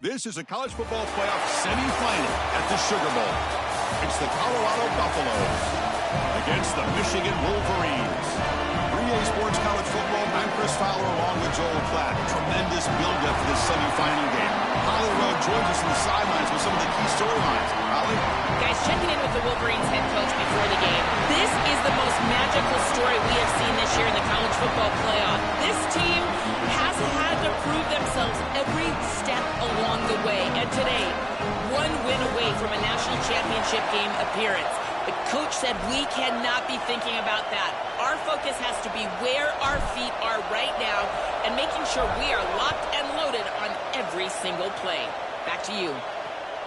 This is a college football playoff semifinal at the Sugar Bowl. It's the Colorado Buffaloes against the Michigan Wolverines. 3A Sports College Football, I'm Chris Fowler along with Joel Klatt. Tremendous build-up for this semifinal game. Holly Rowe joins us on the sidelines with some of the key storylines. Holly? Guys, checking in with the Wolverines head coach before the game. This is the most magical story we have seen this year in the college football playoff. This team has had to prove themselves every step along the way. And today, one win away from a national championship game appearance. The coach said we cannot be thinking about that. Our focus has to be where our feet are right now and making sure we are locked and loaded on every single play. Back to you.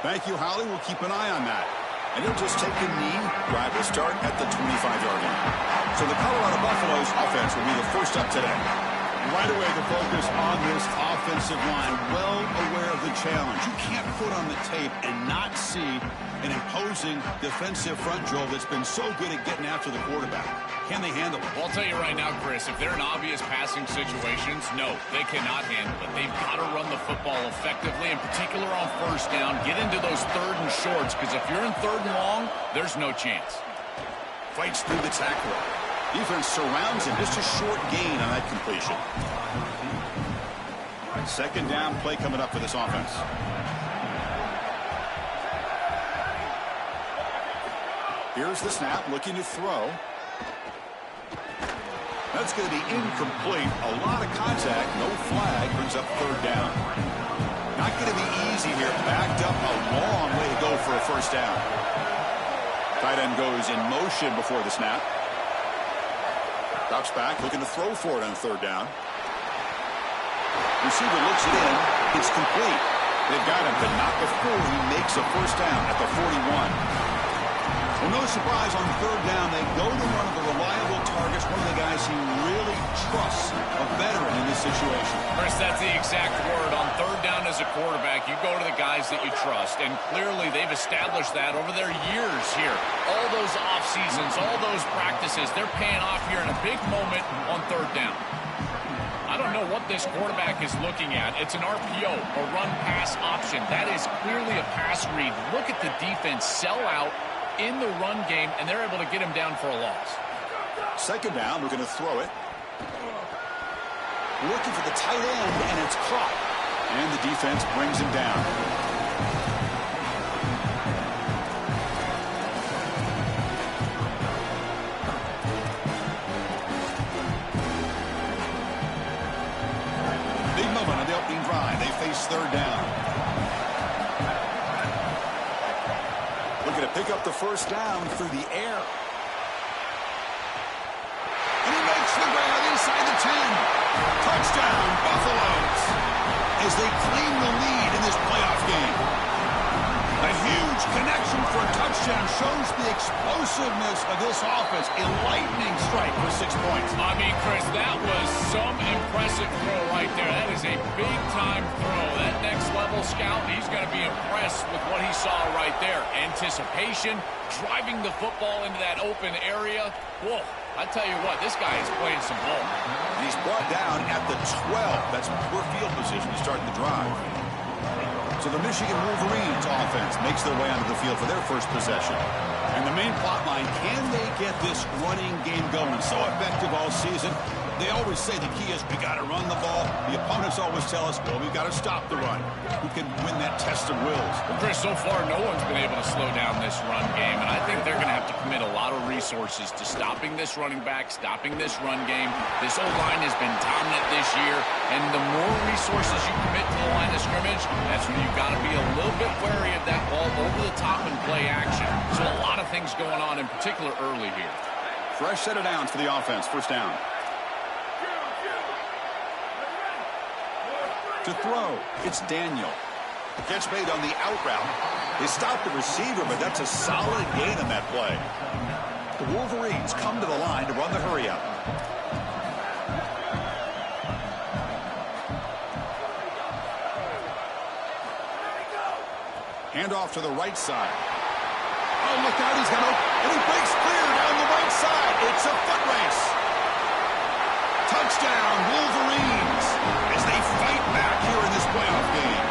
Thank you, Holly. We'll keep an eye on that. And he'll just take the knee. Drive will start at the 25-yard line. So the Colorado Buffaloes offense will be the first up today. Right away, the focus on this offensive line. Well aware of the challenge. You can't put on the tape and not see an imposing defensive front, Joel, that's been so good at getting after the quarterback. Can they handle it? Well, I'll tell you right now, Chris, if they're in obvious passing situations, no, they cannot handle it. They've got to run the football effectively, in particular on first down. Get into those third and shorts, because if you're in third and long, there's no chance. Fights through the tackle. Defense surrounds him. Just a short gain on that completion. Second down play coming up for this offense. Here's the snap, looking to throw. That's going to be incomplete. A lot of contact, no flag, brings up third down. Not going to be easy here. Backed up a long way to go for a first down. Tight end goes in motion before the snap. Drops back, looking to throw for it on third down. Receiver looks it in. It's complete. They've got him, but not before he makes a first down at the 41. Well, no surprise on third down. They go to one of the reliable targets, one of the guys he really trusts, a veteran in this situation. Chris, that's the exact word. On third down as a quarterback, you go to the guys that you trust, and clearly they've established that over their years here. All those off seasons, all those practices, they're paying off here in a big moment on third down. I don't know what this quarterback is looking at. It's an RPO, a run-pass option. That is clearly a pass read. Look at the defense sell out in the run game, and they're able to get him down for a loss. Second down, we're going to throw it. Looking for the tight end, and it's caught. And the defense brings him down. Big moment on the opening drive. They face third down. Looking to pick up the first down through the air. And he makes the grab inside the 10. Touchdown, Buffaloes, as they claim the lead in this playoff game. A huge connection for a touchdown shows the explosiveness of this offense. A lightning strike for 6 points. I mean, Chris, that was some impressive throw right there. That is a big-time throw. That next-level scout, he's going to be impressed with what he saw right there. Anticipation, driving the football into that open area. Whoa, I tell you what, this guy is playing some ball. He's brought down at the 12. That's poor field position to start the drive. So the Michigan Wolverines offense makes their way onto the field for their first possession. And the main plot line, can they get this running game going? So effective all season. They always say the key is we got to run the ball. The opponents always tell us, well, we've got to stop the run. Who can win that test of wills? Well, Chris, so far no one's been able to slow down this run game, and I think they're going to have to commit a lot of resources to stopping this running back, stopping this run game. This O-line has been dominant this year, and the more resources you commit to the line of scrimmage, that's when you've got to be a little bit wary of that ball over the top and play action. So a lot of things going on, in particular early here. Fresh set of downs for the offense. First down. To throw, it's Daniel. Catch made on the out route. They stopped the receiver, but that's a solid gain on that play. The Wolverines come to the line to run the hurry up. Hand off to the right side. Oh, look out, he's going to, and he breaks clear down the right side. It's a foot race. Touchdown, Wolverines, as they fight back here in this playoff game.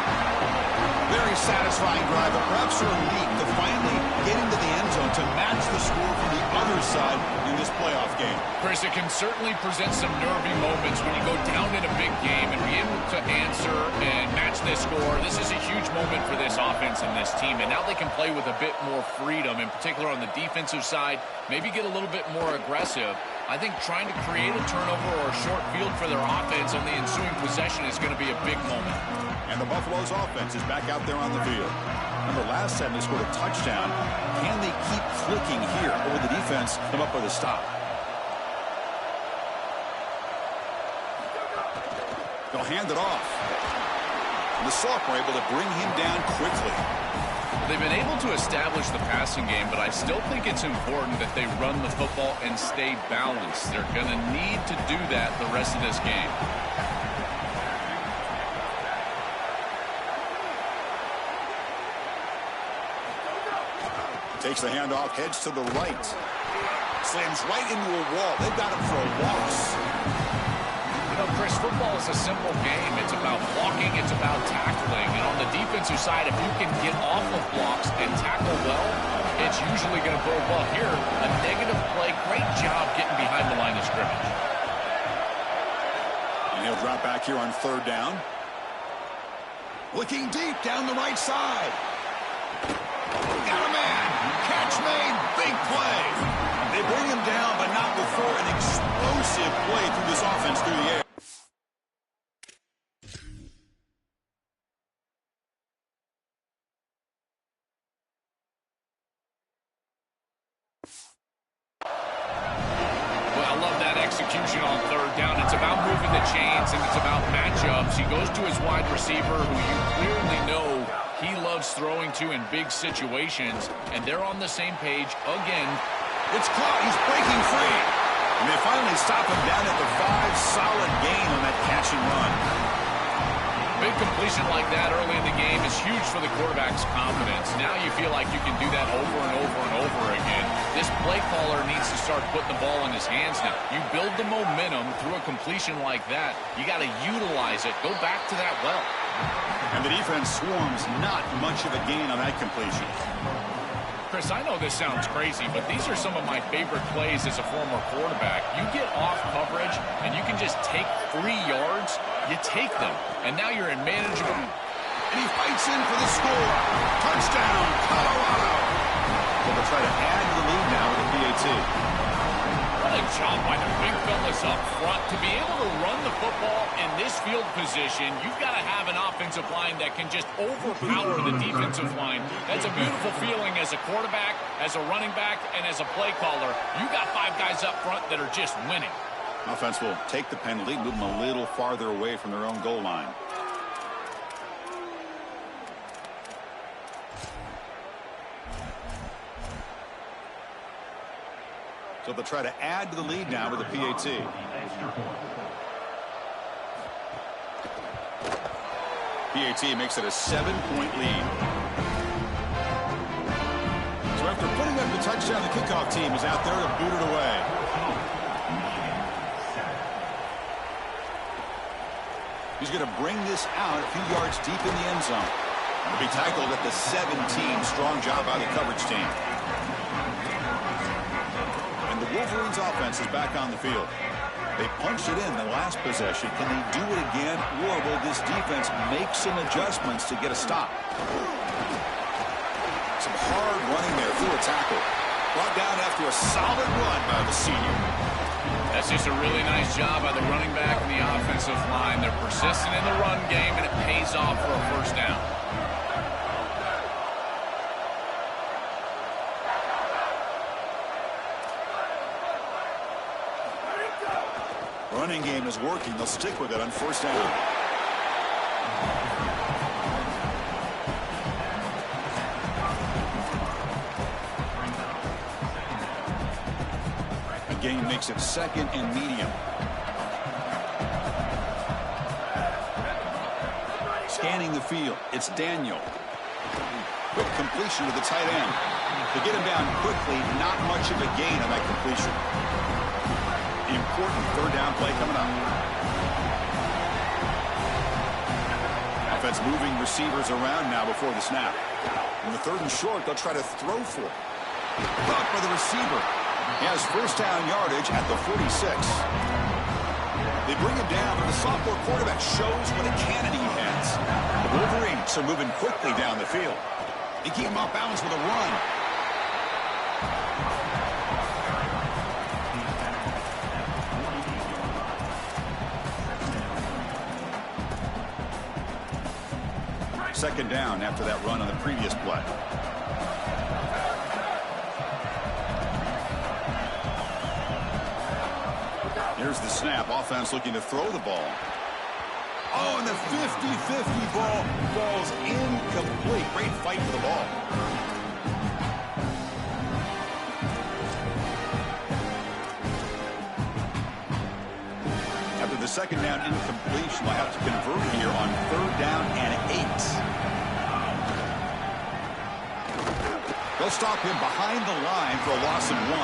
satisfying drive, but perhaps a relief to finally get into the end zone to match the score from the other side in this playoff game. Chris, it can certainly present some nervy moments when you go down in a big game and be able to answer and match this score. This is a huge moment for this offense and this team, and now they can play with a bit more freedom, in particular on the defensive side, maybe get a little bit more aggressive. I think trying to create a turnover or a short field for their offense on the ensuing possession is going to be a big moment. And the Buffalo's offense is back out there on the field. Remember, last time they scored a touchdown. Can they keep clicking here, or will the defense come up with a stop? They'll hand it off. And the Sophomore able to bring him down quickly. They've been able to establish the passing game, but I still think it's important that they run the football and stay balanced. They're going to need to do that the rest of this game. Takes the handoff, heads to the right. Slams right into a wall. They've got him for a loss. You know, Chris, football is a simple game. It's about blocking, it's about tackling. And on the defensive side, if you can get off of blocks and tackle well, it's usually going to bode well. Here, a negative play. Great job getting behind the line of scrimmage. And he'll drop back here on third down. Looking deep down the right side. Got a man. Catch made. Big play. They bring him down, but not before an explosive play through this offense through the air. Execution on third down. It's about moving the chains, and it's about matchups. He goes to his wide receiver, who you clearly know he loves throwing to in big situations, and they're on the same page again. It's caught. He's breaking free. And they finally stop him down at the 5. Solid gain on that catch and run. Big completion like that early in the game is huge for the quarterback's confidence. Now you feel like you can do that over and over and over again. This play caller needs to start putting the ball in his hands now. You build the momentum through a completion like that. You got to utilize it. Go back to that well. And the defense swarms. Not much of a gain on that completion. Chris, I know this sounds crazy, but these are some of my favorite plays as a former quarterback. You get off coverage, and you can just take 3 yards. You take them, and now you're in manageable. And he fights in for the score. Touchdown, Colorado. Well, they'll try to add to the lead now with a PAT. What a job by the big fellas up front. To be able to run the football in this field position, you've got to have an offensive line that can just overpower the defensive line. That's a beautiful feeling as a quarterback, as a running back, and as a play caller. You got 5 guys up front that are just winning. Offense will take the penalty, move them a little farther away from their own goal line. So they'll try to add to the lead now with a PAT. PAT makes it a 7-point lead. So after putting up the touchdown, the kickoff team is out there to boot it away. He's going to bring this out a few yards deep in the end zone. He'll be tackled at the 17. Strong job by the coverage team. And the Wolverines offense is back on the field. They punched it in the last possession. Can they do it again, or will this defense make some adjustments to get a stop? Some hard running there through a tackle. Brought down after a solid run by the senior. That's just a really nice job by the running back and the offensive line. They're persistent in the run game, and it pays off for a first down. Running game is working. They'll stick with it on first down. Gain makes it 2nd and medium. Scanning the field. It's Daniel. Quick completion to the tight end. To get him down quickly, not much of a gain on that completion. Important third down play coming up. Offense moving receivers around now before the snap. In the 3rd and short, they'll try to throw for it. Caught by the receiver. He has first down yardage at the 46. They bring him down, but the sophomore quarterback shows what a cannon he has. The Wolverines are moving quickly down the field. They keep him off balance with a run. Second down after that run on the previous play. Here's the snap. Offense looking to throw the ball. Oh, and the 50-50 ball falls incomplete. Great fight for the ball. After the second down incompletion, they'll have to convert here on 3rd down and 8. They'll stop him behind the line for a loss of 1.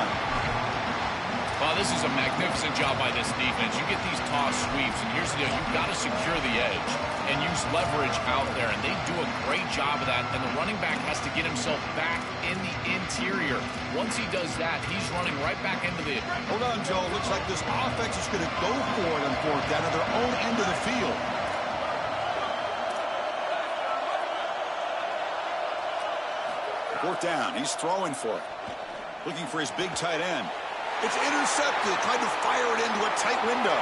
Well, this is a magnificent job by this defense. You get these toss sweeps, and here's the deal. You've got to secure the edge and use leverage out there, and they do a great job of that, and the running back has to get himself back in the interior. Once he does that, he's running right back into the... Hold on, Joe. Looks like this offense is going to go for it on 4th down to their own end of the field. Fourth down. He's throwing for it. Looking for his big tight end. It's intercepted. Tried to fire it into a tight window.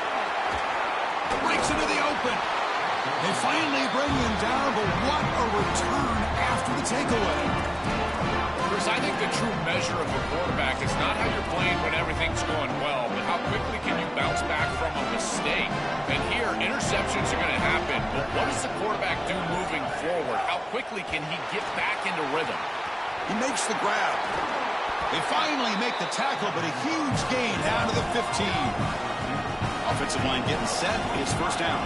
Breaks into the open. They finally bring him down, but what a return after the takeaway. Chris, I think the true measure of a quarterback is not how you're playing when everything's going well, but how quickly can you bounce back from a mistake. And here, interceptions are going to happen, but what does the quarterback do moving forward? How quickly can he get back into rhythm? He makes the grab. They finally make the tackle, but a huge gain down to the 15. Offensive line getting set. It's first down.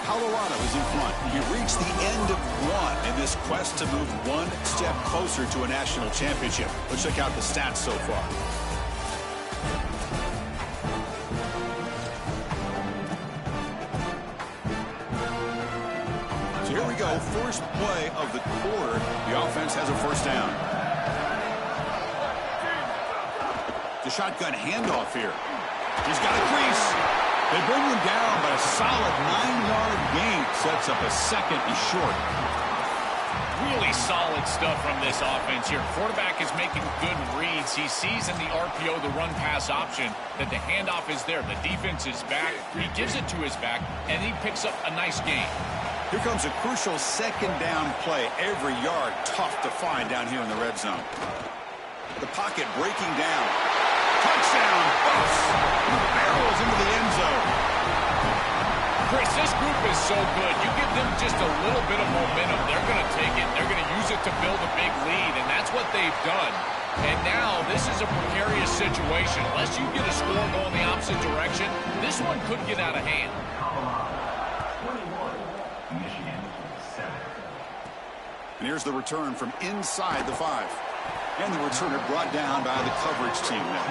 Colorado is in front. You've reached the end of 1 in this quest to move 1 step closer to a national championship. Let's check out the stats so far. Here we go, first play of the quarter. The offense has a first down. The shotgun handoff here. He's got a crease. They bring him down, but a solid 9-yard gain sets up a second and short. Really solid stuff from this offense here. Quarterback is making good reads. He sees in the RPO, the run-pass option, that the handoff is there. The defense is back. He gives it to his back, and he picks up a nice gain. Here comes a crucial second down play. Every yard tough to find down here in the red zone. The pocket breaking down. Touchdown. Buffs. Barrels into the end zone. Chris, this group is so good. You give them just a little bit of momentum, they're going to take it. They're going to use it to build a big lead, and that's what they've done. And now this is a precarious situation. Unless you get a score going the opposite direction, this one could get out of hand. And here's the return from inside the 5. And the returner brought down by the coverage team now.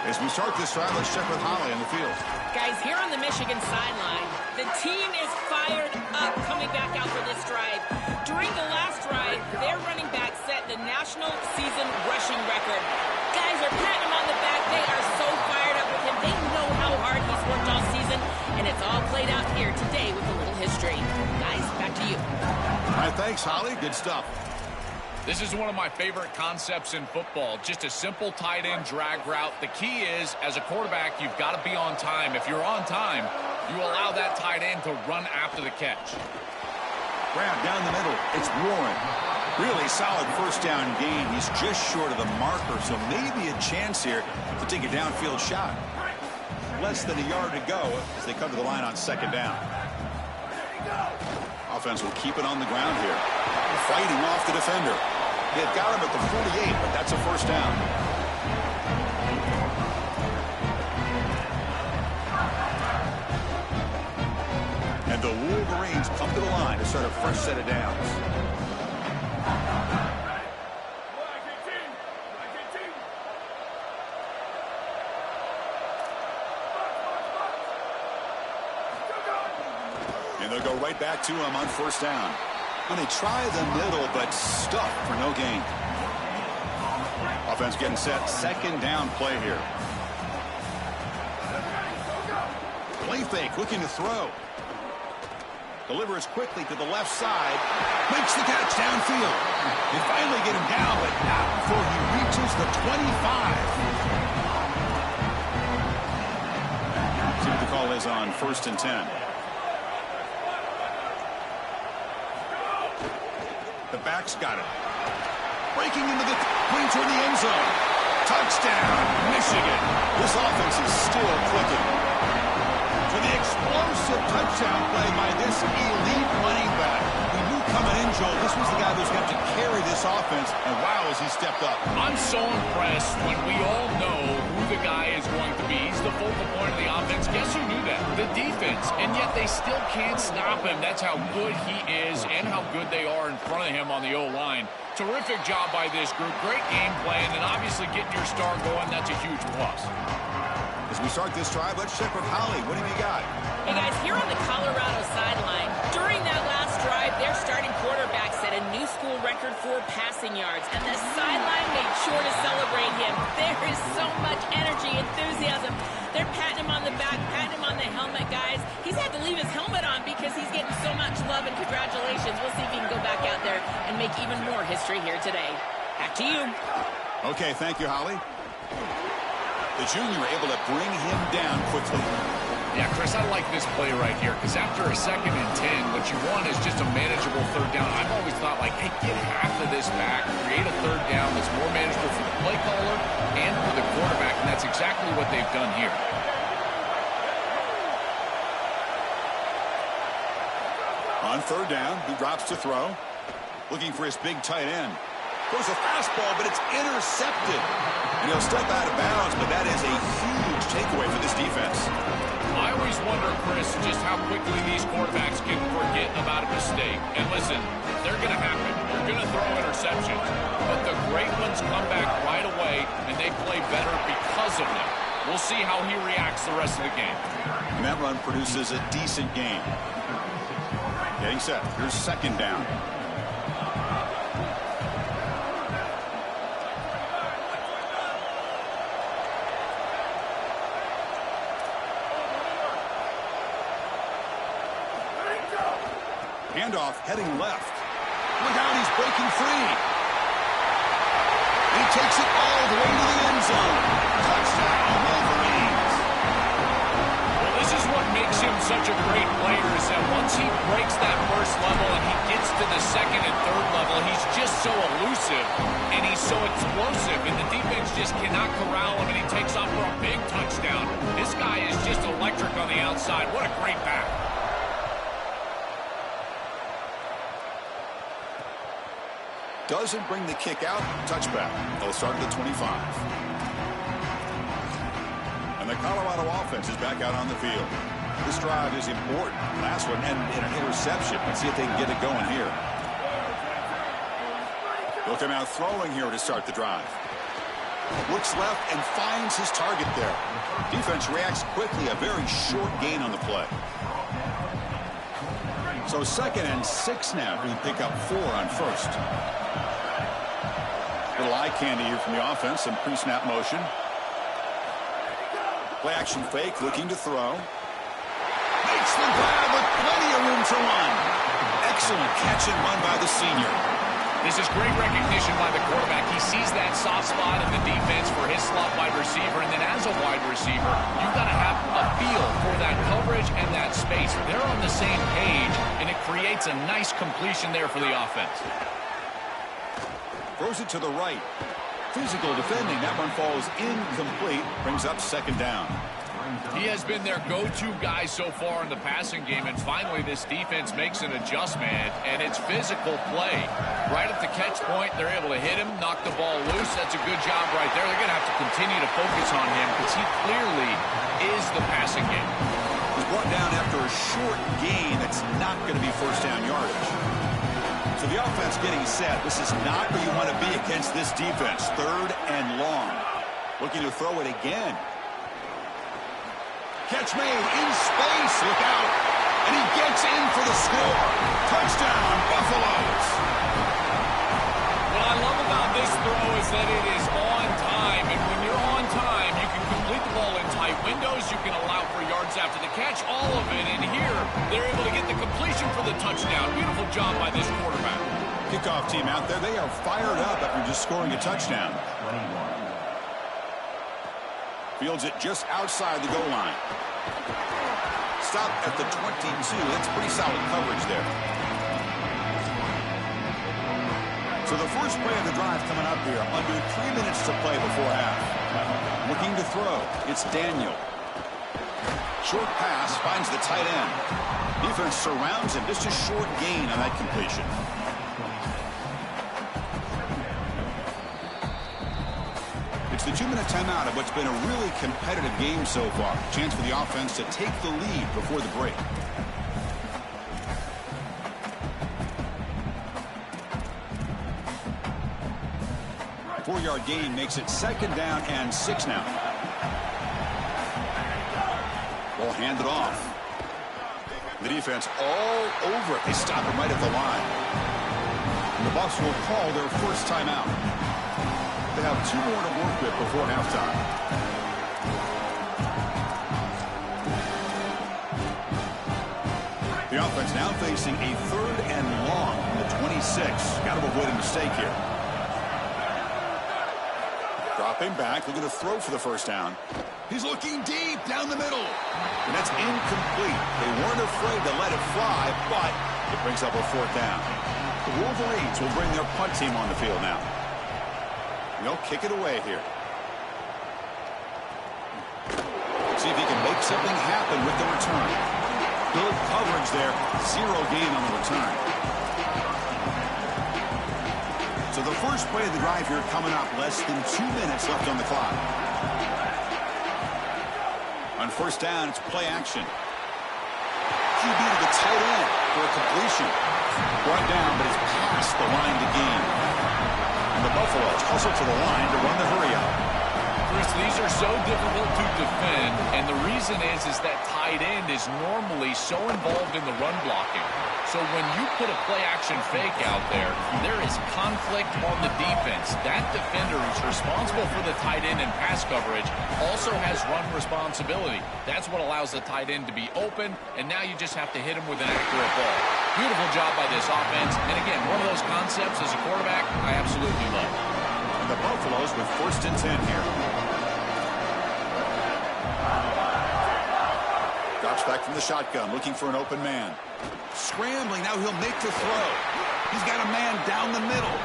As we start this drive, let's check with Holly on the field. Guys, here on the Michigan sideline, the team is fired up coming back out for this drive. During the last drive, their running back set the national season rushing record. Guys are patting him on the back. They are so fired up with him. They know how hard he's worked all season, and it's all played out here today with a little history. Guys, back to you. All right, thanks, Holly. Good stuff. This is one of my favorite concepts in football. Just a simple tight end drag route. The key is, as a quarterback, you've got to be on time. If you're on time, you allow that tight end to run after the catch. Grab down the middle. It's Warren. Really solid first down gain. He's just short of the marker, so maybe a chance here to take a downfield shot. Less than a yard to go as they come to the line on second down. Offense will keep it on the ground here. Fighting off the defender. They've got him at the 48, but that's a first down. And the Wolverines come to the line to start a fresh set of downs. They'll go right back to him on first down. And they try the middle, but stuck for no gain. Offense getting set. Second down play here. Play fake, looking to throw. Delivers quickly to the left side. Makes the catch downfield. They finally get him down, but not before he reaches the 25. See what the call is on 1st and 10. The back's got it. Breaking into the clean toward the end zone. Touchdown, Michigan. This offense is still clicking. For the explosive touchdown play by this elite running back. We knew coming in, Joel, this was the guy who's got to carry this offense, and wow, has he stepped up. I'm so impressed when we all know who the guy is going to be. He's the focal point of the offense. Guess who knew that? The defense. And yet they still can't stop him. That's how good he is and how good they are in front of him on the O-line. Terrific job by this group. Great game plan, and obviously getting your star going, that's a huge plus. As we start this drive, let's check with Holly. What have you got? Hey, guys, here on the Colorado sideline, during that last drive, their starting quarterback set a new school record for passing yards, and the sideline made sure to celebrate him. There is so much energy, enthusiasm. They're patting him on the back, patting him on the helmet, guys. He's had to leave his helmet on because he's getting so much love and congratulations. We'll see if he can go back out there and make even more history here today. Back to you. Okay, thank you, Holly. The junior able to bring him down quickly. Yeah, Chris, I like this play right here because after a 2nd and 10, what you want is just a manageable 3rd down. I've always thought, like, hey, get half of this back, create a 3rd down that's more manageable for the play caller and for the quarterback, and that's exactly what they've done here. On 3rd down, he drops to throw. Looking for his big tight end. Goes a fastball, but it's intercepted. And he'll step out of bounds, but that is a huge takeaway for this defense. I always wonder, Chris, just how quickly these quarterbacks can forget about a mistake. And listen, they're going to happen. You're going to throw interceptions. But the great ones come back right away, and they play better because of them. We'll see how he reacts the rest of the game. And that run produces a decent gain. Getting set. Here's 2nd down. Handoff heading left. Look out, he's breaking free. He takes it all the way to the end zone. Touchdown, Wolverines. Well, this is what makes him such a great player is that once he breaks that first level and he gets to the 2nd and 3rd level, he's just so elusive and he's so explosive, and the defense just cannot corral him, and he takes off for a big touchdown. This guy is just electric on the outside. What a great back. Doesn't bring the kick out. Touchback. They'll start at the 25. And the Colorado offense is back out on the field. This drive is important. Last one ended in an interception. Let's see if they can get it going here. They'll come out throwing here to start the drive. Looks left and finds his target there. Defense reacts quickly. A very short gain on the play. So 2nd and 6 now. We pick up 4 on 1st. Little eye candy here from the offense. Some pre-snap motion. Play action fake. Looking to throw. Makes the grab with plenty of room to run. Excellent catch and run by the senior. This is great recognition by the quarterback. He sees that soft spot in the defense for his slot wide receiver, and then as a wide receiver, you've got to have a feel for that coverage and that space. They're on the same page, and it creates a nice completion there for the offense. Throws it to the right. Physical defending. That one falls incomplete. Brings up 2nd down. He has been their go-to guy so far in the passing game, and finally this defense makes an adjustment, and it's physical play. Right at the catch point, they're able to hit him, knock the ball loose. That's a good job right there. They're going to have to continue to focus on him because he clearly is the passing game. He's brought down after a short gain that's not going to be 1st down yardage. So the offense getting set. This is not where you want to be against this defense. 3rd and long. Looking to throw it again. Catch made in space. Look out. And he gets in for the score. Touchdown, Buffaloes. What I love about this throw is that it is on time. And when you're on time, you can complete the ball in tight windows. You can allow for yards after the catch, all of it. And here, they're able to get the completion for the touchdown. Beautiful job by this quarterback. Kickoff team out there, they are fired up after just scoring a touchdown. Fields it just outside the goal line. Stop at the 22. That's pretty solid coverage there. So the first play of the drive coming up here. Under 3 minutes to play before half. Looking to throw. It's Daniel. Short pass finds the tight end. Defense surrounds him. Just a short gain on that completion. It's the 2-minute timeout of what's been a really competitive game so far. Chance for the offense to take the lead before the break. Four-yard gain makes it 2nd down and 6 now. Ball handed off. The defense all over it. They stop him right at the line. And the Bucs will call their first timeout. They have 2 more to work with before halftime. The offense now facing a 3rd and long from the 26. Got to avoid a mistake here. Dropping back, looking to throw for the first down. He's looking deep down the middle. And that's incomplete. They weren't afraid to let it fly, but it brings up a 4th down. The Wolverines will bring their punt team on the field now. They'll kick it away here. See if he can make something happen with the return. Good coverage there. 0 gain on the return. So the first play of the drive here coming up. Less than 2 minutes left on the clock. On first down, it's play action. QB to the tight end for a completion. Brought down, but it's past the line to gain. And the Buffaloes hustle to the line to run the hurry up. Chris, these are so difficult to defend, and the reason is that tight end is normally so involved in the run blocking. So when you put a play-action fake out there, there is conflict on the defense. That defender who's responsible for the tight end and pass coverage also has run responsibility. That's what allows the tight end to be open, and now you just have to hit him with an accurate ball. Beautiful job by this offense, and again, one of those concepts as a quarterback I absolutely love. And the Buffaloes with 1st and 10 here. Drops back from the shotgun, looking for an open man. Scrambling, now he'll make the throw. He's got a man down the middle.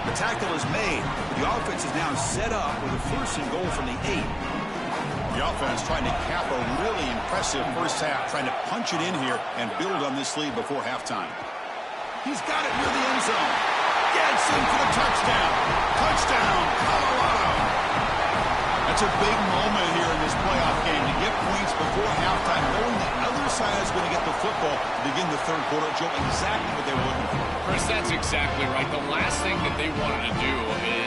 The tackle is made. The offense is now set up with a 1st and goal from the 8. The offense trying to cap a really impressive first half, trying to punch it in here and build on this lead before halftime. He's got it near the end zone. Gets in for the touchdown. Touchdown, Colorado. That's a big moment here in this playoff game to get points before halftime, knowing the other side is going to get the football to begin the 3rd quarter. Joe, exactly what they were looking for. Chris, that's exactly right. The last thing that they wanted to do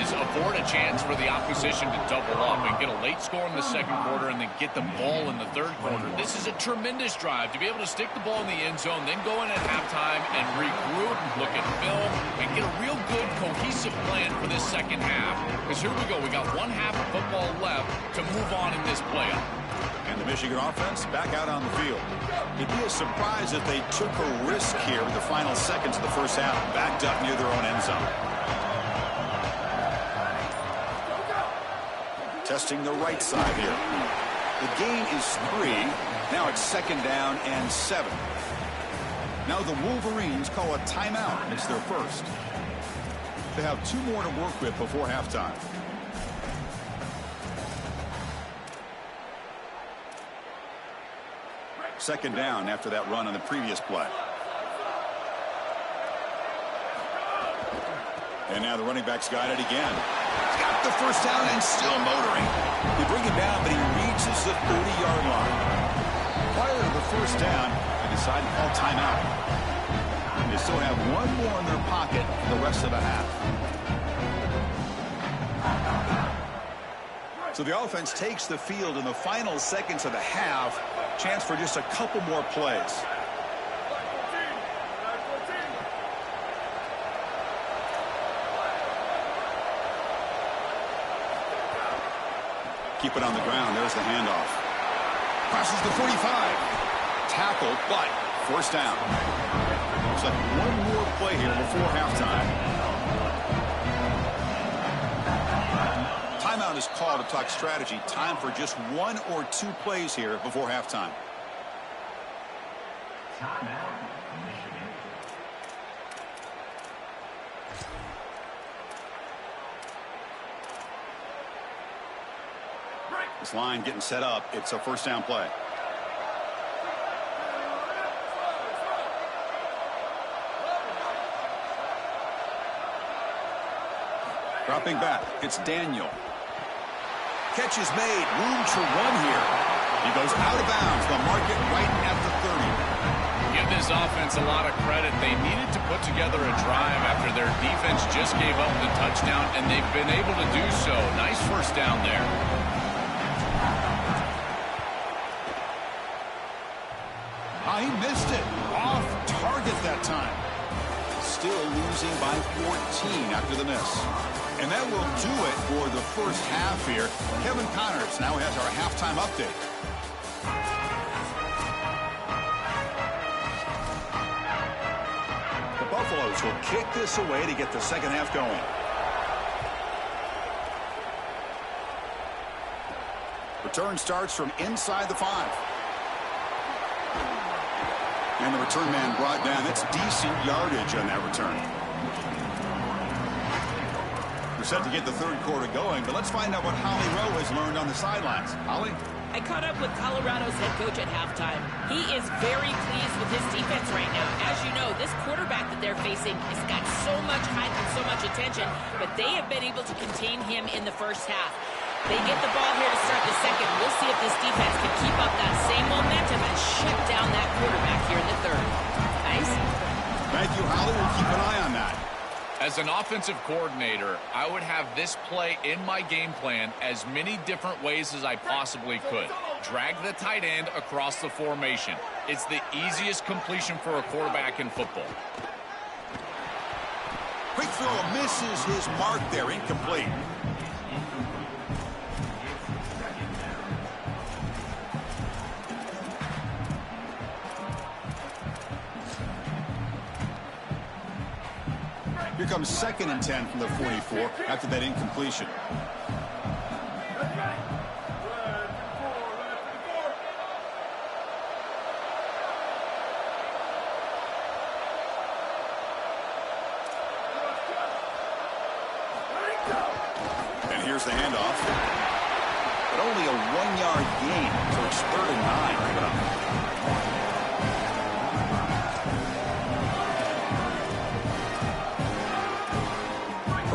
is afford a chance for the opposition to double up and get a late score in the 2nd quarter and then get the ball in the 3rd quarter. This is a tremendous drive to be able to stick the ball in the end zone, then go in at halftime and regroup, look at film, and get a real good cohesive plan for this 2nd half. Because here we go. We got 1 half of football left to move on in this playoff. And the Michigan offense back out on the field. It'd be a surprise if they took a risk here in the final seconds of the first half, backed up near their own end zone. Testing the right side here. The gain is 3. Now it's 2nd down and 7. Now the Wolverines call a timeout. It's their first. They have 2 more to work with before halftime. Second down after that run on the previous play. And now the running back's got it again. He's got the first down and still motoring. They bring him down, but he reaches the 30-yard line. Prior to the first down, they decide to call timeout. They still have 1 more in their pocket for the rest of the half. So the offense takes the field in the final seconds of the half. Chance for just a couple more plays. keep it on the ground. There's the handoff. Crosses the 45. Tackled, but first down. Looks like one more play here before halftime. Timeout is called to talk strategy. Time for just 1 or 2 plays here before halftime. This line getting set up. It's a first down play. Dropping back. It's Daniel. Catch is made. Room to run here. He goes out of bounds. They'll mark it right at the 30. Give this offense a lot of credit. They needed to put together a drive after their defense just gave up the touchdown, and they've been able to do so. Nice first down there. He missed it. Off target that time. Still losing by 14 after the miss. And that will do it for the first half here. Kevin Connors now has our halftime update. The Buffaloes will kick this away to get the second half going. Return starts from inside the 5. And the return man brought down. That's decent yardage on that return. We're set to get the third quarter going, but let's find out what Holly Rowe has learned on the sidelines. Holly? I caught up with Colorado's head coach at halftime. He is very pleased with his defense right now. As you know, this quarterback that they're facing has got so much hype and so much attention, but they have been able to contain him in the first half. They get the ball here to start the second. We'll see if this defense can keep up that same momentum and shut down that quarterback here in the third. Nice. Thank you, Holly. We'll keep an eye on that. As an offensive coordinator, I would have this play in my game plan as many different ways as I possibly could. Drag the tight end across the formation. It's the easiest completion for a quarterback in football. Quick throw misses his mark there. Incomplete. Here comes 2nd and 10 from the 44 after that incompletion. And here's the handoff. But only a 1-yard gain, so it's 3rd and 9. Give it up.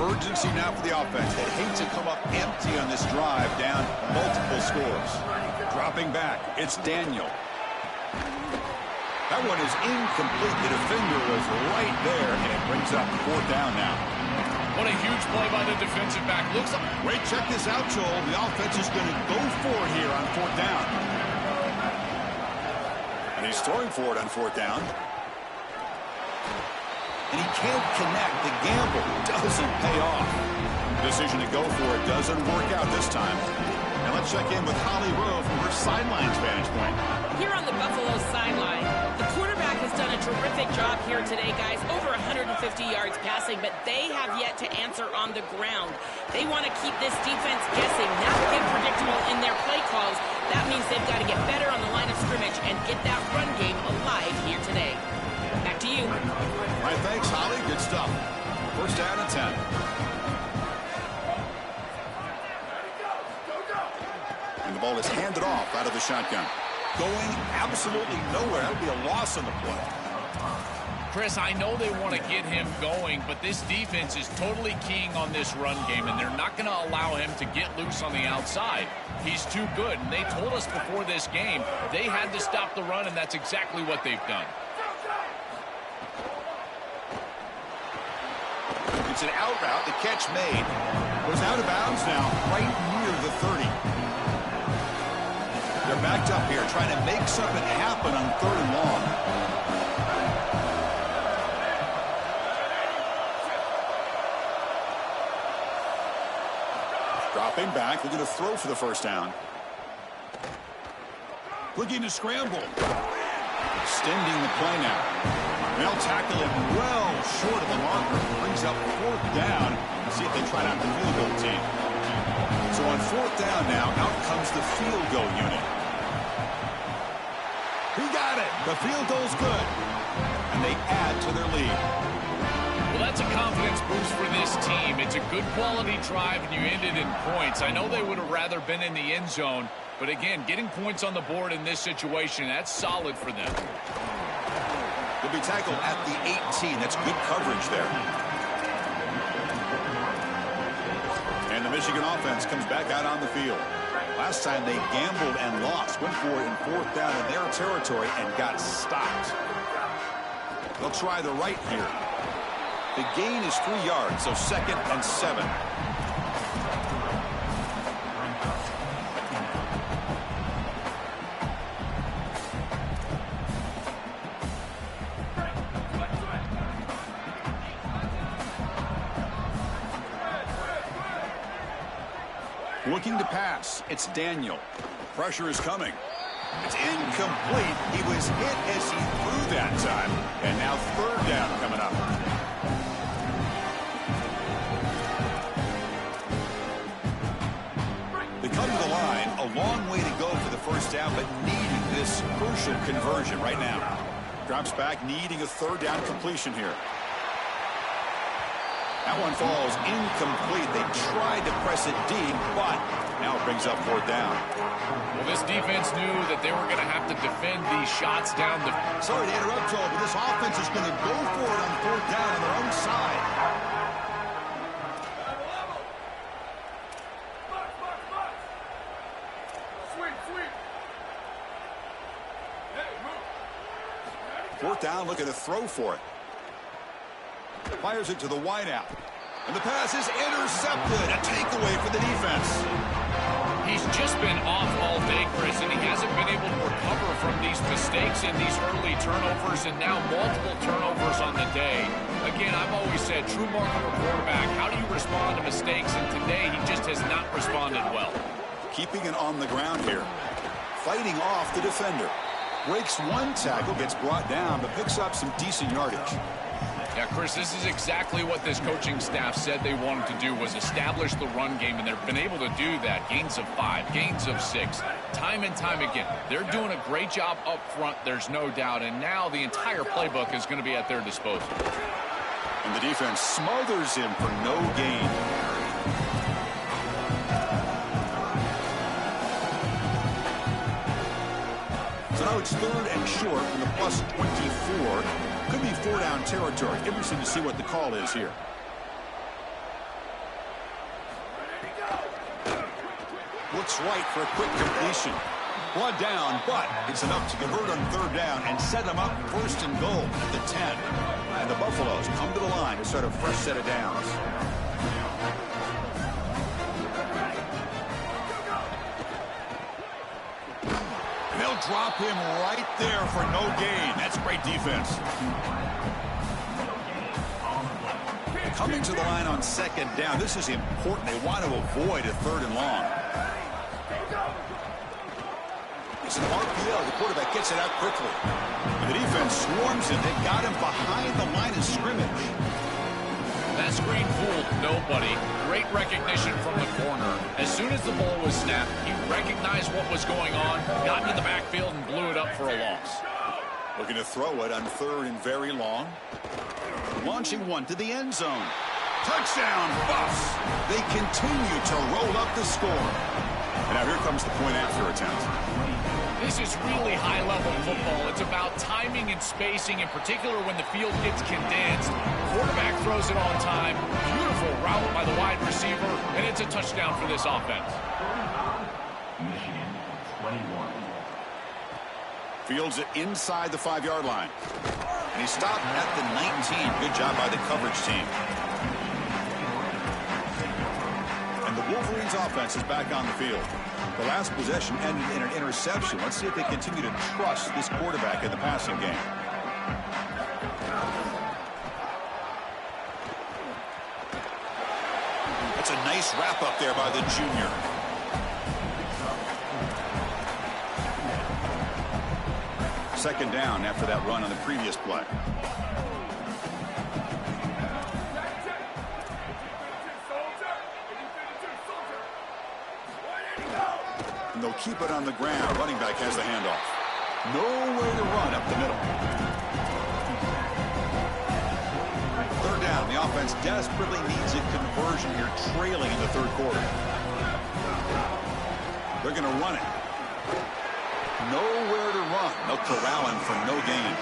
Urgency now for the offense. They hate to come up empty on this drive, down multiple scores. Dropping back, it's Daniel. That one is incomplete. The defender was right there, and it brings up 4th down now. What a huge play by the defensive back. Looks like... Wait, check this out, Joel. The offense is going to go for it here on 4th down. And he's throwing for it on 4th down. And he can't connect. The gamble doesn't pay off. Decision to go for it doesn't work out this time. And let's check in with Holly Rowe from her sidelines vantage point. Here on the Buffalo sideline, the quarterback has done a terrific job here today, guys. Over 150 yards passing, but they have yet to answer on the ground. They want to keep this defense guessing, not get predictable in their play calls. That means they've got to get better on the line of scrimmage and get that run game alive here today. Back to you. All right, thanks, Holly. Good stuff. 1st down and 10. And the ball is handed off out of the shotgun. Going absolutely nowhere. That would be a loss on the play. Chris, I know they want to get him going, but this defense is totally keying on this run game, and they're not going to allow him to get loose on the outside. He's too good, and they told us before this game they had to stop the run, and that's exactly what they've done. It's an out route. The catch made. Goes out of bounds now, right near the 30. They're backed up here, trying to make something happen on 3rd and long. Dropping back, looking to throw for the first down. Looking to scramble. Extending the play now. They'll tackle him well short of the marker. Brings up 4th down. See if they try out the field goal team. So on 4th down now, out comes the field goal unit. He got it. The field goal's good. And they add to their lead. Well, that's a confidence boost for this team. It's a good quality drive, and you ended in points. I know they would have rather been in the end zone, but again, getting points on the board in this situation, that's solid for them. They'll be tackled at the 18. That's good coverage there. And the Michigan offense comes back out on the field. Last time they gambled and lost. Went for it in 4th down in their territory and got stopped. They'll try the right here. The gain is 3 yards, so 2nd and 7. Looking to pass. It's Daniel. Pressure is coming. It's incomplete. He was hit as he threw that time. And now 3rd down coming up. They come to the line. A long way to go for the first down, but needing this crucial conversion right now. Drops back, needing a 3rd down completion here. That one falls incomplete. They tried to press it deep, but now it brings up 4th down. Well, this defense knew that they were going to have to defend these shots down the... Sorry to interrupt, Joel, but this offense is going to go for it on 4th down on their own side. Fourth down, looking to throw for it. Fires it to the wideout. And the pass is intercepted. A takeaway for the defense. He's just been off all day, Chris, and he hasn't been able to recover from these mistakes and these early turnovers, and now multiple turnovers on the day. Again, I've always said, true mark of a quarterback, how do you respond to mistakes? And today, he just has not responded well. Keeping it on the ground here. Fighting off the defender. Breaks one tackle, gets brought down, but picks up some decent yardage. Yeah, Chris, this is exactly what this coaching staff said they wanted to do, was establish the run game, and they've been able to do that. Gains of 5, gains of 6, time and time again. They're doing a great job up front, there's no doubt, and now the entire playbook is going to be at their disposal. And the defense smothers him for no gain. So now it's 3rd and short from the plus 24. Could be 4-down territory. Interesting to see what the call is here. Looks right for a quick completion. Blood down, but it's enough to convert on 3rd down and set them up 1st and goal at the 10. And the Buffaloes come to the line to start a fresh set of downs. They'll drop him right there for no gain. That's great defense. Coming to the line on 2nd down. This is important. They want to avoid a 3rd and long. It's an RPO. The quarterback gets it out quickly. And the defense swarms him. They got him behind the line of scrimmage. That screen fooled nobody. Great recognition from the corner. As soon as the ball was snapped, he recognized what was going on, got into the backfield, and blew it up for a loss. Looking to throw it on 3rd and very long. Launching one to the end zone. Touchdown, Buffs. They continue to roll up the score. And now here comes the point after attempt. This is really high-level football. It's about timing and spacing, in particular when the field gets condensed. Quarterback throws it on time. Beautiful route by the wide receiver, and it's a touchdown for this offense. Michigan, 21. Fields it inside the 5-yard line. And he stopped at the 19. Good job by the coverage team. And the Wolverines offense is back on the field. The last possession ended in an interception. Let's see if they continue to trust this quarterback in the passing game. That's a nice wrap-up there by the junior. Second down after that run on the previous play. And they'll keep it on the ground. Running back has the handoff. Nowhere to run up the middle. Third down. The offense desperately needs a conversion here, trailing in the third quarter. They're going to run it. Nowhere to run. They'll corral him for no gain.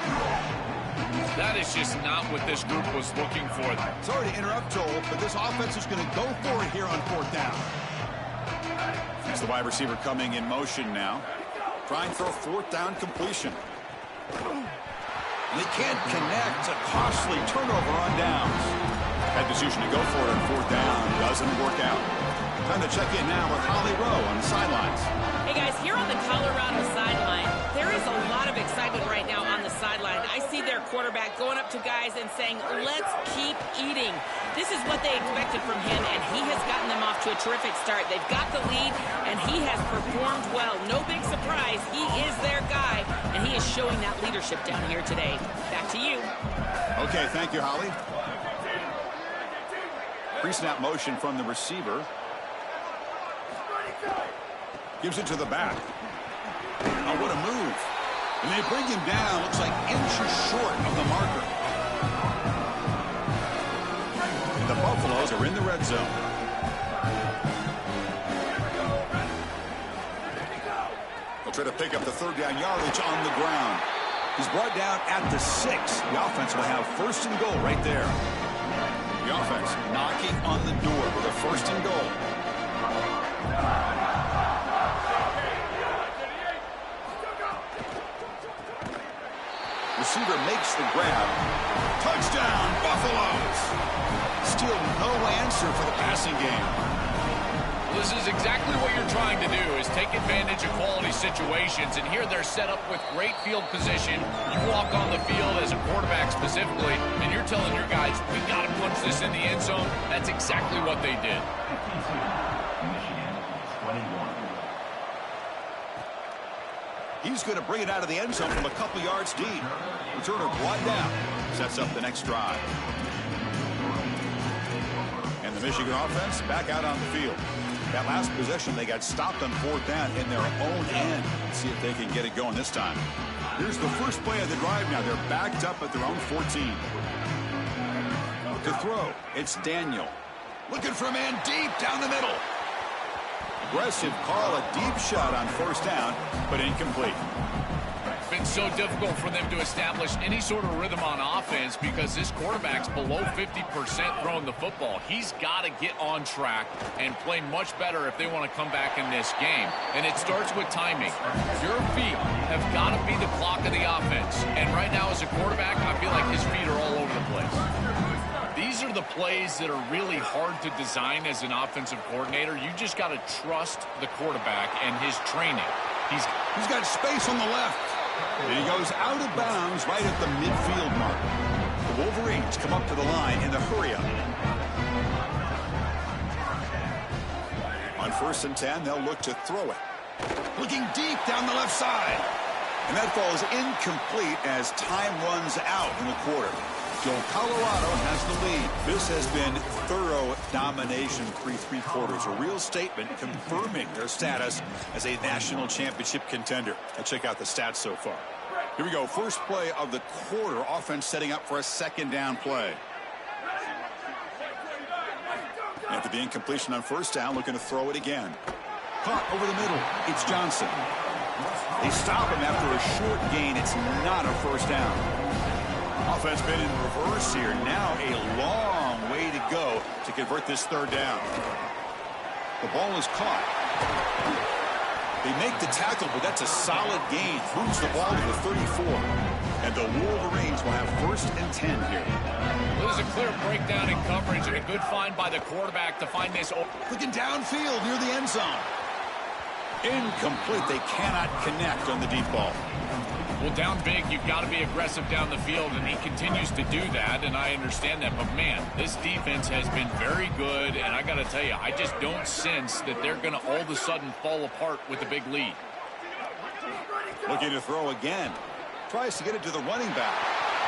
That is just not what this group was looking for. Sorry to interrupt, Joel, but this offense is going to go for it here on fourth down. It's the wide receiver coming in motion now. Trying for a fourth down completion. They can't connect. A costly turnover on downs. That decision to go for it on fourth down doesn't work out. Time to check in now with Holly Rowe on the sidelines. Hey guys, here on the Colorado sideline, there is a lot of excitement right now on the sideline. I see their quarterback going up to guys and saying, let's keep eating. This is what they expected from him, and he has gotten them off to a terrific start. They've got the lead, and he has performed well. No big surprise. He is their guy, and he is showing that leadership down here today. Back to you. Okay, thank you, Holly. Pre-snap motion from the receiver. Gives it to the back. Oh, what a move. And they bring him down. Looks like inches short of the marker. And the Buffaloes are in the red zone. They'll try to pick up the third down yardage on the ground. He's brought down at the 6. The offense will have first and goal right there. The offense knocking on the door with a first and goal. Receiver makes the grab. Touchdown, Buffaloes! Still no answer for the passing game. This is exactly what you're trying to do, is take advantage of quality situations. And here they're set up with great field position. You walk on the field as a quarterback specifically, and you're telling your guys, we got to punch this in the end zone. That's exactly what they did. Michigan 21. He's going to bring it out of the end zone from a couple yards deep. Returner brought down. Sets up the next drive. And the Michigan offense back out on the field. That last possession, they got stopped on fourth down in their own end. Let's see if they can get it going this time. Here's the first play of the drive now. They're backed up at their own 14. To throw, it's Daniel. Looking for a man deep down the middle. Aggressive call, a deep shot on first down, but incomplete. It's been so difficult for them to establish any sort of rhythm on offense because this quarterback's below 50% throwing the football. He's got to get on track and play much better if they want to come back in this game. And it starts with timing. Your feet have got to be the clock of the offense. And right now as a quarterback, I feel like his feet are all over the place. These are the plays that are really hard to design as an offensive coordinator. You just got to trust the quarterback and his training. He's got space on the left. And he goes out of bounds right at the midfield mark. The Wolverines come up to the line in the hurry-up. On 1st and 10, they'll look to throw it. Looking deep down the left side. And that falls incomplete as time runs out in the quarter. So Colorado has the lead. This has been thorough domination through 3 quarters. A real statement confirming their status as a national championship contender. Let's check out the stats so far. Here we go. First play of the quarter. Offense setting up for a second down play. After the incompletion on first down, looking to throw it again. Caught over the middle. It's Johnson. They stop him after a short gain. It's not a first down. Offense been in reverse here. Now a long way to go to convert this third down. The ball is caught. They make the tackle, but that's a solid gain. Moves the ball to the 34. And the Wolverines will have 1st and 10 here. Well, there's a clear breakdown in coverage and a good find by the quarterback to find this. Looking downfield near the end zone. Incomplete. They cannot connect on the deep ball. Well, down big, you've got to be aggressive down the field, and he continues to do that, and I understand that. But, man, this defense has been very good, and I got to tell you, I just don't sense that they're going to all of a sudden fall apart with a big lead. Looking to throw again. Tries to get it to the running back.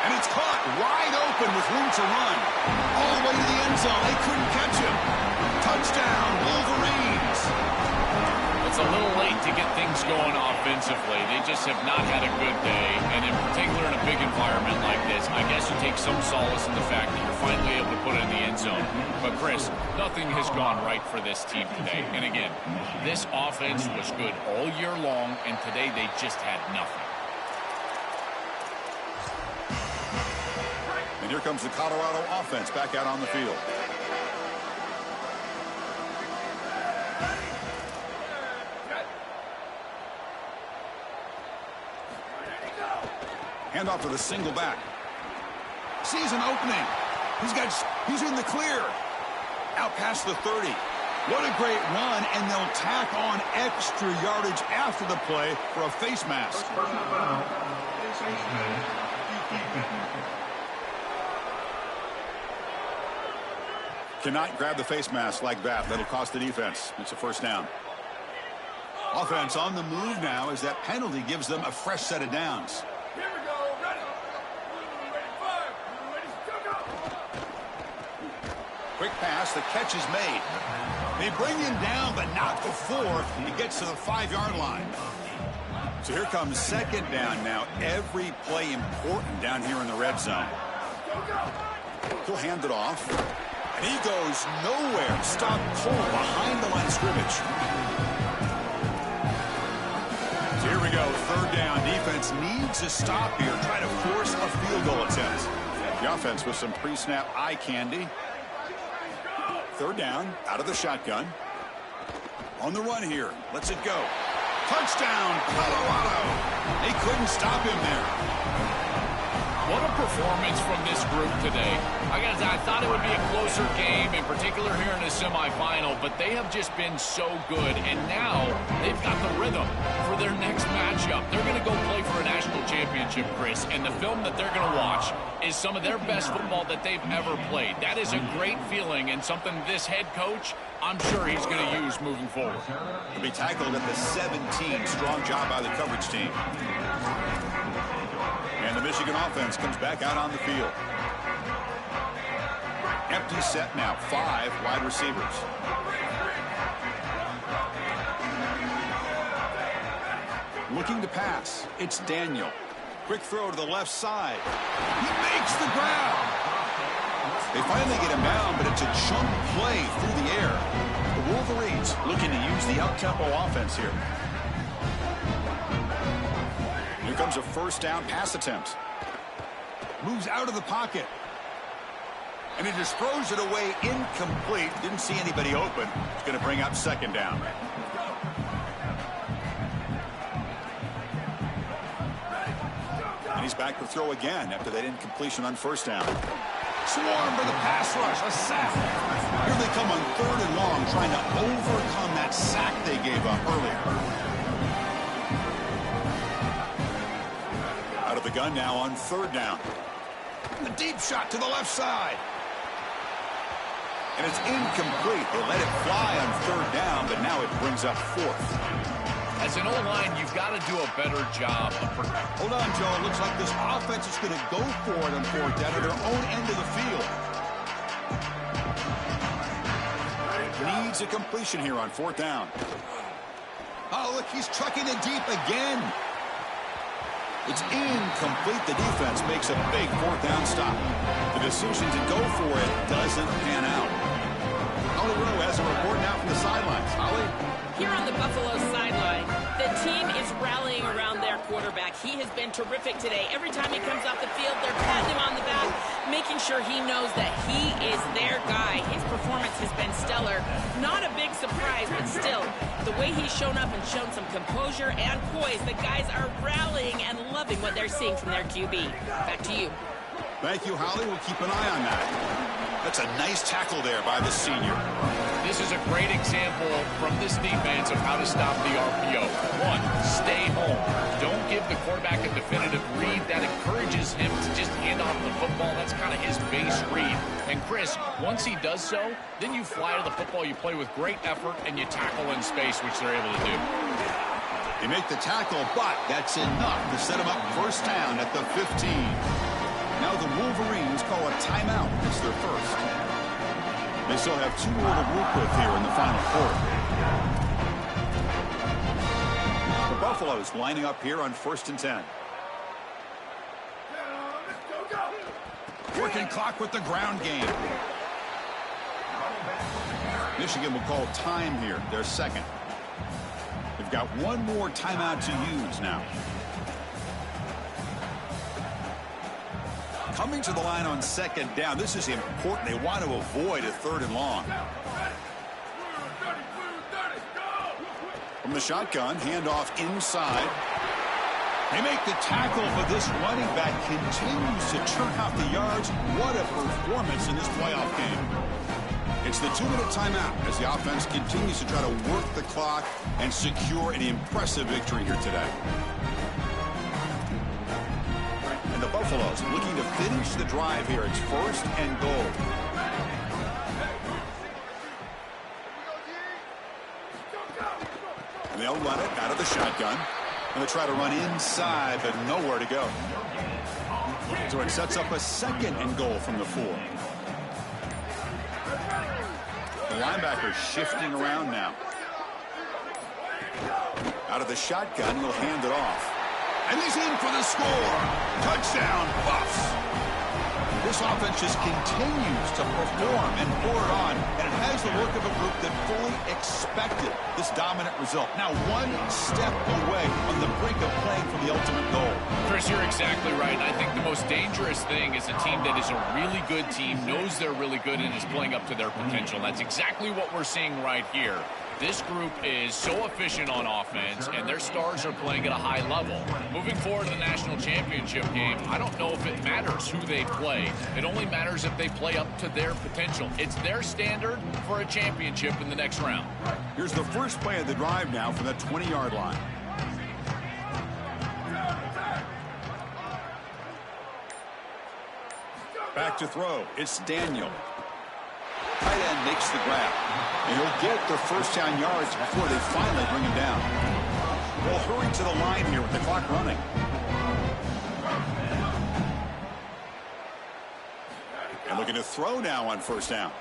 And it's caught wide open with room to run. All the way to the end zone. They couldn't catch him. Touchdown, Wolverines. It's a little late to get things going offensively. They just have not had a good day, and in particular in a big environment like this, I guess you take some solace in the fact that you're finally able to put it in the end zone. But, Chris, nothing has gone right for this team today. And, again, this offense was good all year long, and today they just had nothing. And here comes the Colorado offense back out on the field. Handoff to the single back. Sees an opening. He's in the clear. Out past the 30. What a great run, and they'll tack on extra yardage after the play for a face mask. Cannot grab the face mask like that. That'll cost the defense. It's a first down. Offense on the move now as that penalty gives them a fresh set of downs. Here we go. Ready. Five. Go. Quick pass. The catch is made. They bring him down, but not before he gets to the 5-yard line. So here comes second down now. Every play important down here in the red zone. He'll hand it off. And he goes nowhere. Stop cold behind the line of scrimmage. So here we go. Third down. Defense needs a stop here. Try to force a field goal attempt. The offense with some pre-snap eye candy. Third down. Out of the shotgun. On the run here. Lets it go. Touchdown, Colorado. They couldn't stop him there. What a performance from this group today. I thought it would be a closer game, in particular here in the semifinal, but they have just been so good, and now they've got the rhythm for their next matchup. They're going to go play for a national championship, Chris, and the film that they're going to watch is some of their best football that they've ever played. That is a great feeling and something this head coach, I'm sure he's going to use moving forward. He'll be tackled at the 17. Strong job by the coverage team. And the Michigan offense comes back out on the field. Empty set now. 5 wide receivers. Looking to pass. It's Daniel. Quick throw to the left side. He makes the grab. They finally get him down, but it's a chunk play through the air. The Wolverines looking to use the up-tempo offense here. Here comes a first down pass attempt. Moves out of the pocket. And he just throws it away incomplete. Didn't see anybody open. It's going to bring up second down. And he's back to throw again after that incompletion on first down. Swarm for the pass rush. A sack. Here they come on 3rd and long, trying to overcome that sack they gave up earlier. Out of the gun now on 3rd down. A deep shot to the left side. And it's incomplete. They let it fly on 3rd down, but now it brings up 4th. As an O-line, you've got to do a better job of protecting. Hold on, Joe. It looks like this offense is going to go for it on 4th down at their own end of the field. Needs a completion here on 4th down. Oh, look, he's trucking it deep again. It's incomplete. The defense makes a big 4th down stop. The decision to go for it doesn't pan out. Holly Rowe has a report now from the sidelines. Holly? Here on the Buffalo sideline, the team is rallying around their quarterback. He has been terrific today. Every time he comes off the field, they're patting him on the back, making sure he knows that he is their guy. His performance has been stellar. Not a big surprise, but still, the way he's shown up and shown some composure and poise, the guys are rallying and loving what they're seeing from their QB. Back to you. Thank you, Holly. We'll keep an eye on that. That's a nice tackle there by the senior. This is a great example from this defense of how to stop the RPO. One, stay home. Don't give the quarterback a definitive read. That encourages him to just hand off the football. That's kind of his base read. And Chris, once he does so, then you fly to the football. You play with great effort, and you tackle in space, which they're able to do. They make the tackle, but that's enough to set him up first down at the 15. Now the Wolverines call a timeout. It's their first. They still have 2 more to work with here in the final quarter. The Buffaloes lining up here on 1st and 10. Working clock with the ground game. Michigan will call time here, their second. They've got 1 more timeout to use now. Coming to the line on 2nd down. This is important. They want to avoid a 3rd and long. From the shotgun, handoff inside. They make the tackle, but this running back continues to churn out the yards. What a performance in this playoff game. It's the 2-minute timeout as the offense continues to try to work the clock and secure an impressive victory here today. And the Buffaloes looking to finish the drive here. It's 1st and goal. And they'll run it out of the shotgun. And they try to run inside, but nowhere to go. So it sets up a 2nd and goal from the 4. The linebacker shifting around now. Out of the shotgun, he'll hand it off. And he's in for the score. Touchdown, Buffs. This offense just continues to perform and pour it on, and it has the look of a group that fully expected this dominant result. Now 1 step away on the brink of playing for the ultimate goal. Chris, you're exactly right. And I think the most dangerous thing is a team that is a really good team, knows they're really good, and is playing up to their potential. And that's exactly what we're seeing right here. This group is so efficient on offense, and their stars are playing at a high level. Moving forward to the national championship game, I don't know if it matters who they play. It only matters if they play up to their potential. It's their standard for a championship in the next round. Here's the first play of the drive now from the 20-yard line. Back to throw. It's Daniel. Tight end makes the grab. And he'll get the first down yards before they finally bring him down. Well, hurry to the line here with the clock running. And looking to throw now on 1st down.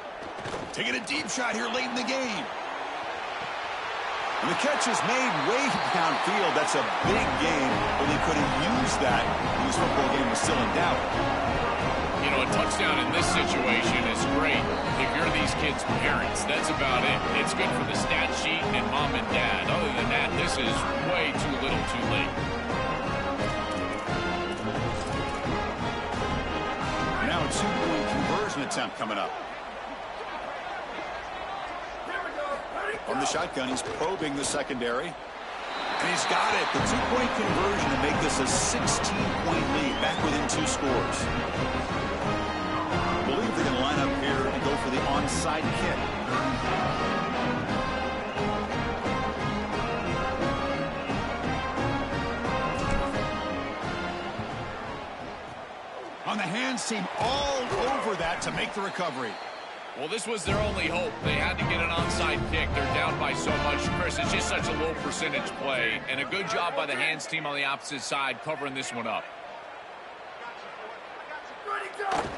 Taking a deep shot here late in the game. And the catch is made way downfield. That's a big game, but they could have used that when this football game was still in doubt. You know, a touchdown in this situation is great. If you're these kids' parents, that's about it. It's good for the stat sheet and mom and dad. Other than that, this is way too little too late. Now a 2-point conversion attempt coming up. From the shotgun, he's probing the secondary. And he's got it. The 2-point conversion to make this a 16-point lead, back within 2 scores. I believe they're going to line up here and go for the onside kick. On the hands team, all over that to make the recovery. Well, this was their only hope. They had to get an onside kick. They're down by so much. Chris, it's just such a low percentage play. And a good job by the hands team on the opposite side covering this one up.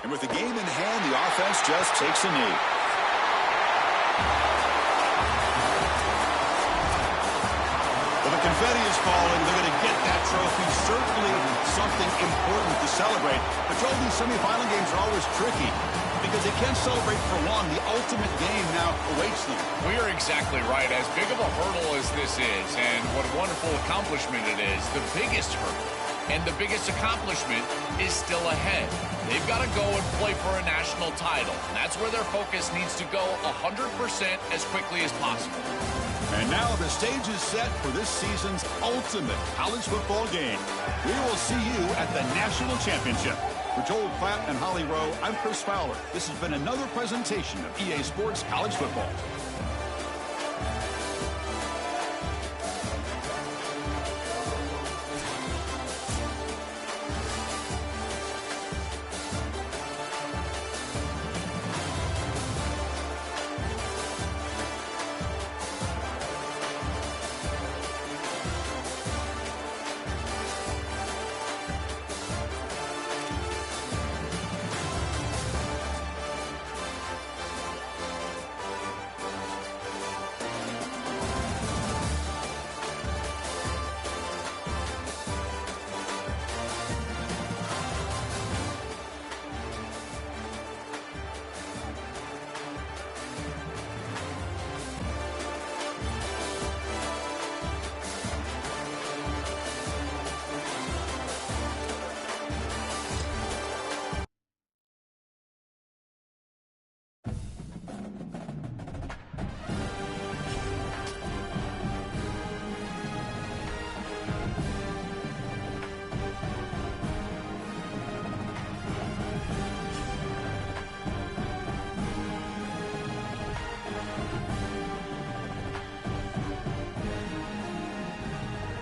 And with the game in hand, the offense just takes a knee. Well, the confetti is falling. They're going to get that trophy. Certainly something important to celebrate. But Joel, these semifinal games are always tricky because they can't celebrate for long. The ultimate game now awaits them. We are exactly right. As big of a hurdle as this is, and what a wonderful accomplishment it is, the biggest hurdle and the biggest accomplishment is still ahead. They've got to go and play for a national title. And that's where their focus needs to go 100% as quickly as possible. And now the stage is set for this season's ultimate college football game. We will see you at the national championship. For Joel Klatt and Holly Rowe, I'm Chris Fowler. This has been another presentation of EA Sports College Football.